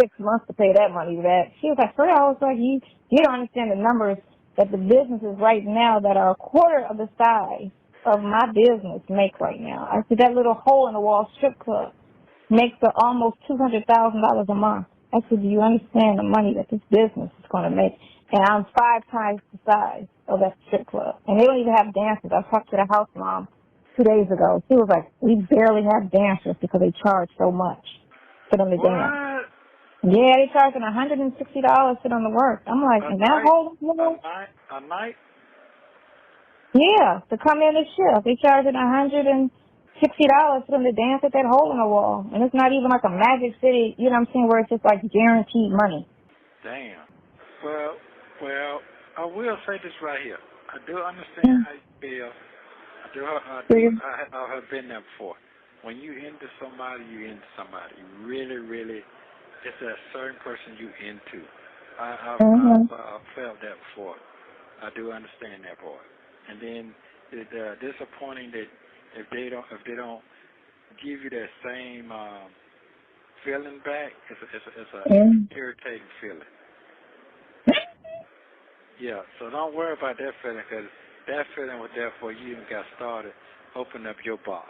6 months to pay that money back. She was like, for real? I was like, you don't understand the numbers that the businesses right now that are a quarter of the size of my business make right now. I said, that little hole-in-the-wall strip club makes almost $200,000 a month. I said, do you understand the money that this business is going to make? And I'm 5 times the size of that strip club. And they don't even have dancers. I talked to the house mom 2 days ago. She was like, we barely have dancers because they charge so much for them to dance. Yeah, they charging $160 for them to work. I'm like, and that whole a night? Yeah, to come in and shift. They charging $160 for them to dance at that hole in the wall. And it's not even like a Magic City, you know what I'm saying, where it's just like guaranteed money. Damn. Well, I will say this right here. I do understand how you feel. I have been there before. When you into somebody, you into somebody. You really, really, it's a certain person you into. I've felt that before. I do understand that part. And then it's disappointing that if they don't give you that same feeling back, it's a irritating feeling. Yeah, so don't worry about that feeling, because that feeling was there before you even got started. Open up your box.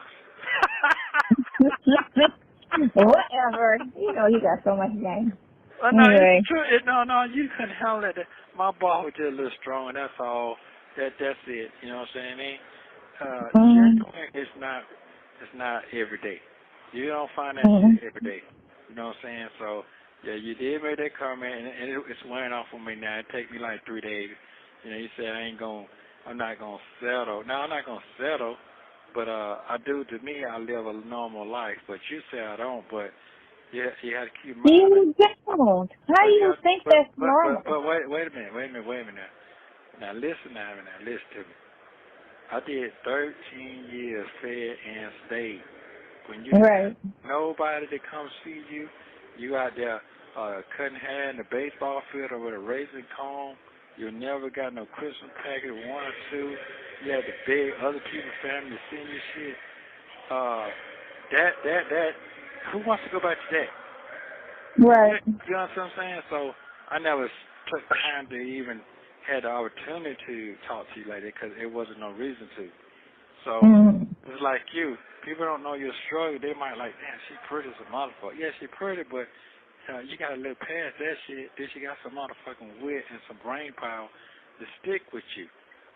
Whatever. You know, you got so much game. Well, no, anyway. it's true. No, you couldn't handle it. My box was just a little strong, and that's all. That's it. You know what I'm saying? It's not every day. You don't find that shit every day. You know what I'm saying? So, yeah, you did make that comment, and it's wearing off on me now. It take me like 3 days. You know, you said I'm not gonna settle. No, I'm not gonna settle, but I do. To me, I live a normal life. But you say I don't. But yeah, you have to keep in mind. You don't. How do you think that's normal? But wait a minute. Now listen to me. I did 13 years fed and stayed. When you right. Nobody that comes see you, you out there cutting hair in the baseball field or with a razor comb. You never got no Christmas package, 1 or 2. You had to beg other people's family to send you shit. That. Who wants to go back to that? Right. You know what I'm saying? So I never took time to even had the opportunity to talk to you like that, because it wasn't no reason to. So it's like you. People don't know your struggle. They might like, damn, she pretty as a motherfucker. Yeah, she pretty, but you got to look past that shit. Then she got some motherfucking wit and some brain power to stick with you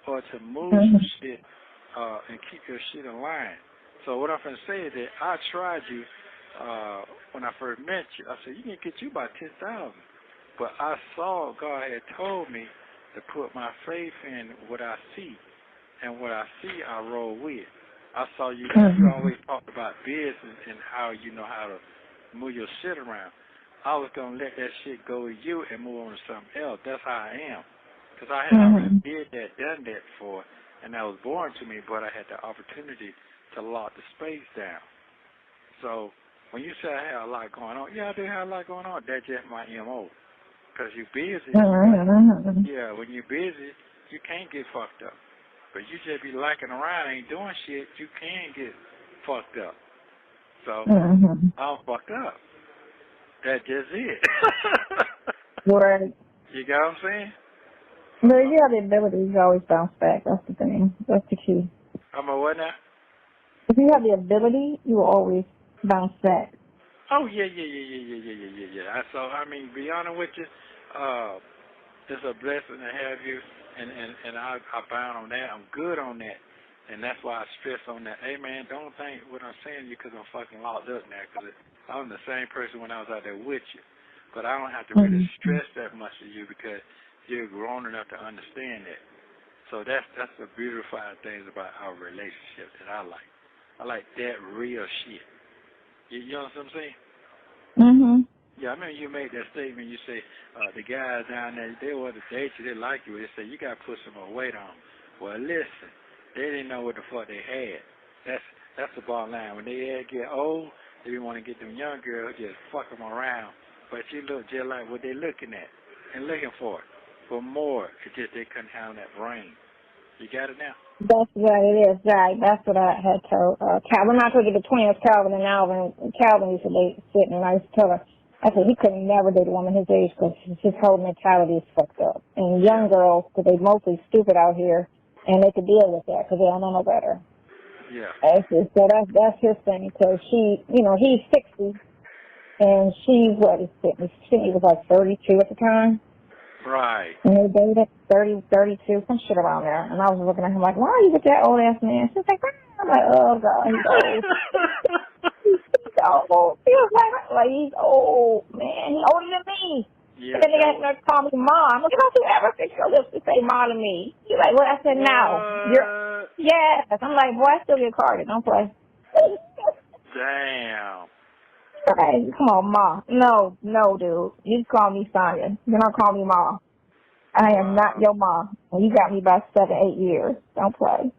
or to move some shit and keep your shit in line. So what I'm going to say is that I tried you when I first met you. I said, you can get you about 10,000. But I saw God had told me to put my faith in what I see. And what I see, I roll with. I saw you. You always talked about business and how you know how to move your shit around. I was going to let that shit go with you and move on to something else. That's how I am. Because I had already done that before, and that was boring to me, but I had the opportunity to lock the space down. So when you say I have a lot going on, yeah, I do have a lot going on. That's just my MO. Because you're busy. Yeah, when you're busy, you can't get fucked up. But you just be lacking around, ain't doing shit, you can get fucked up. So I'm fucked up. That's just it. Right. You got what I'm saying? But if you have the ability, you always bounce back. That's the thing. That's the key. I'm a what now? If you have the ability, you will always bounce back. Oh, yeah. So, I mean, be honest with you, it's a blessing to have you, and I bound on that. I'm good on that, and that's why I stress on that. Hey, man, don't think what I'm saying to you because I'm fucking locked up now, because I'm the same person when I was out there with you. But I don't have to really stress that much to you because you're grown enough to understand that. So that's the beautifying things about our relationship that I like. I like that real shit. You know what I'm saying? Yeah, I remember you made that statement. You say the guys down there, they want to date you, they like you. They say you got to put some more weight on. Well, listen, they didn't know what the fuck they had. That's the bottom line. When they get old, they want to get them young girls, just fuck them around. But you look just like what they're looking at and looking for more. It's just they couldn't handle that brain. You got it now? That's what it is, right. That's what I had told Calvin. I told you the twins, Calvin and Alvin. Calvin used to date sit, and I used to tell her, I said he couldn't never date a woman his age because his whole mentality is fucked up. And young girls, because they mostly stupid out here, and they could deal with that because they don't know no better. Yeah. So that's his thing, because she, he's 60, and she, she was like 32 at the time. Right. And they dated 30, 32, some shit around there. And I was looking at him like, why are you with that old ass man? She's like, I'm like, oh God, he's old. He's old. He was like, he's old, man. He's older than me. Yeah, and then they got to call me mom. Don't you ever fix your lips to say mom to me? She's like, well, I said, no. Yes. I'm like, boy, I still get carded. Don't play. Damn. Right, come on, Ma. No, dude. You call me Sonya. You don't call me Ma. I am not your Ma. And you got me by 7, 8 years. Don't play.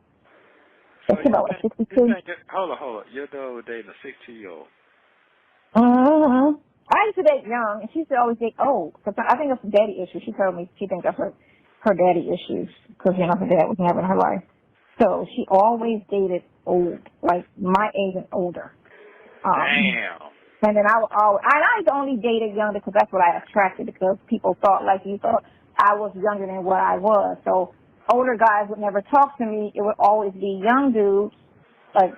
So you know what, 62? Hold on. You're dating a 60-year-old. I used to date young, and she used to always date old. Cause I think it's a daddy issue. She told me she thinks that's her daddy issues, because, her dad was never in her life. So she always dated old, like my age and older. Damn. And then I only dated younger because that's what I attracted, because people thought like you thought I was younger than what I was. So older guys would never talk to me. It would always be young dudes. Like,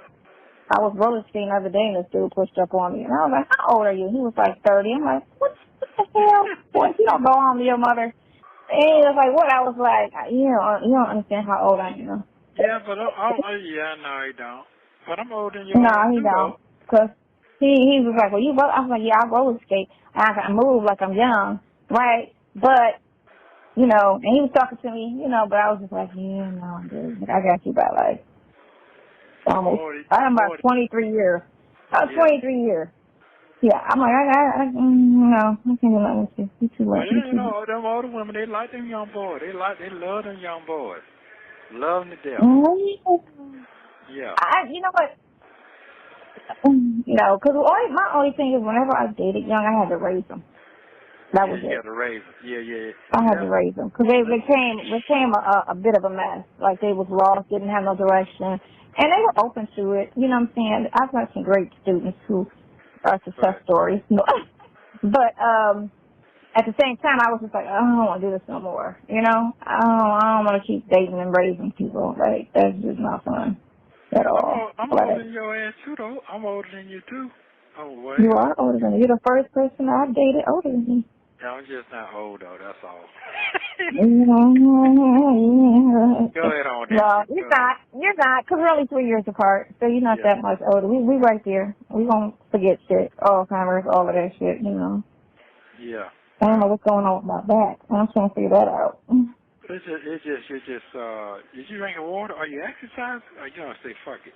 I was roller skating the other day and this dude pushed up on me. And I was like, how old are you? He was like 30. I'm like, what the hell? Boy, you don't go home to your mother. And he was like, what? I was like, you don't understand how old I am. Yeah, but no, he don't. But I'm older than you. No, he don't. Because he was like, well, you roller. I was like, yeah, I roller skate. I move like I'm young, right? But, and he was talking to me, but I was just like, yeah, no, dude. I got you by like almost. I'm about 23 years. I was 23 years. Yeah, I'm like, no, I can't do nothing with you. You too late. Well, them older women, they like them young boys. They love them young boys. Love them to death. Yeah. You know what? No, because my only thing is whenever I dated young, I had to raise them. That was it. You had to raise them. Yeah. I had to raise them because they became a bit of a mess. Like, they was lost, didn't have no direction, and they were open to it. You know what I'm saying? I've got some great students who are success stories. But at the same time, I was just like, I don't want to do this no more. I don't want to keep dating and raising people. Like, that's just not fun at all. I'm older than your ass too, though. I'm older than you too. Oh, wait. You are older than me. You're the first person I've dated older than me. Yeah, I'm just not old, though. That's all. Go ahead on that. No, you're not, because we're only 3 years apart, so you're not that much older. We right there. We won't forget shit, Alzheimer's, all of that shit, Yeah. I don't know what's going on with my back. I'm trying to figure that out. It's just, did you drink water? Are you exercising? Or you don't say fuck it?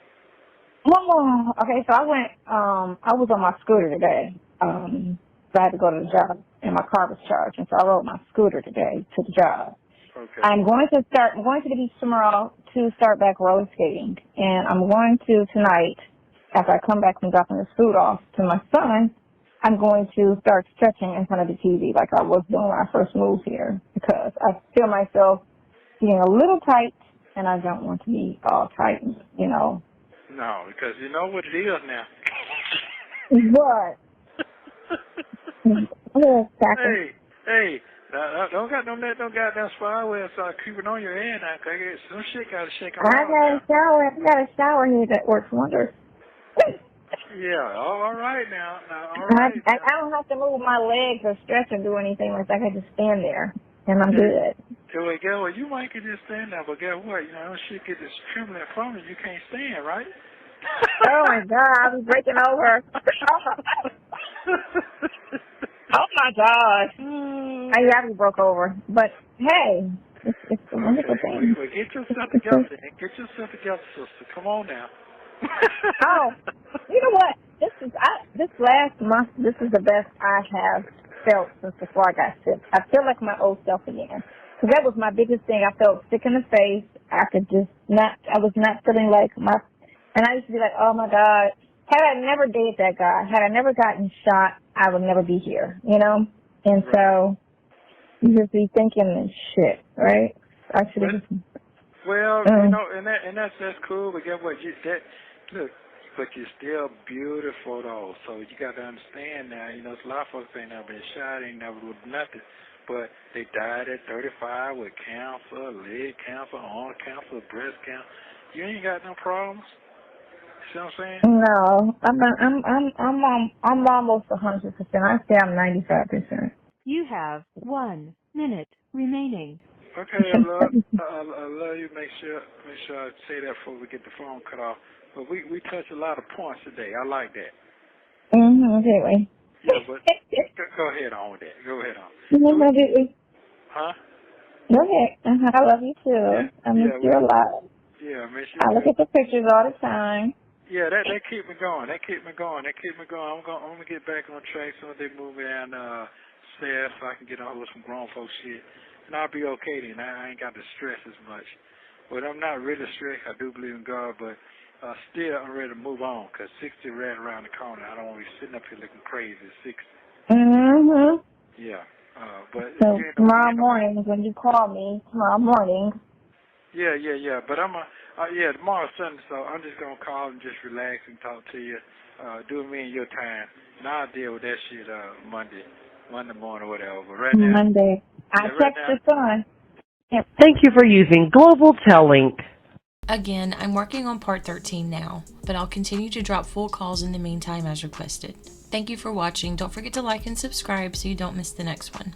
Okay, so I was on my scooter today. So I had to go to the job, and my car was charged, and so I rode my scooter today to the job. Okay. I'm going to the beach tomorrow to start back roller skating, and I'm going to tonight, after I come back from dropping this food off to my son, I'm going to start stretching in front of the TV like I was doing when I first moved here, because I feel myself being a little tight, and I don't want to be all tight, No, because you know what it is now. What? Hey, don't got no goddamn spyware start creeping on your head now, cause some shit gotta shake around. I got a shower here that works wonders. Yeah, all right now. All right. I don't have to move my legs or stretch or do anything like that. I can just stand there, and I'm good. Well, guess what? You might could just stand there, but guess what? Shit get this trembling from you. You can't stand, right? Oh my God, I'll be breaking over. Oh my God. I be broke over. But hey, it's a wonderful thing. Well, get yourself together, sister. Come on now. Oh, you know what? This last month, this is the best I have felt since before I got sick. I feel like my old self again. Because that was my biggest thing. I felt sick in the face. I was not feeling like and I used to be like, oh my God, had I never dated that guy, had I never gotten shot, I would never be here, And so you just be thinking this shit, right? Well, and that's cool. But guess what? But you're still beautiful though. So you got to understand now. There's a lot of folks ain't never been shot, ain't never with nothing, but they died at 35 with cancer, leg cancer, arm cancer, breast cancer. You ain't got no problems. You see what I'm saying? No, I'm almost 100%. I say I'm 95%. You have 1 minute remaining. Okay, I love you. Make sure I say that before we get the phone cut off. But we touched a lot of points today. I like that. Okay. Yeah, but go ahead on with that. Go ahead on. Huh? Go ahead. I love you too. Yeah. I miss you a lot. Yeah, I miss you. I look at the pictures all the time. Yeah, that keep me going. I'm gonna get back on track so they move me down stairs so I can get on with some grown folk shit. And I'll be okay then. I ain't got to stress as much. But I'm not really stressed. I do believe in God, but still I'm ready to move on because 60 right around the corner. I don't want to be sitting up here looking crazy at 60. Mm-hmm. Yeah. But so tomorrow morning when you call me, tomorrow morning. Yeah. But I'm Yeah, tomorrow's Sunday, so I'm just going to call and just relax and talk to you. Do me in your time. And I'll deal with that shit Monday morning or whatever. But right now... Monday. I right text now, your son. Yep. Thank you for using Global Telling. Again, I'm working on part 13 now, but I'll continue to drop full calls in the meantime as requested. Thank you for watching. Don't forget to like and subscribe so you don't miss the next one.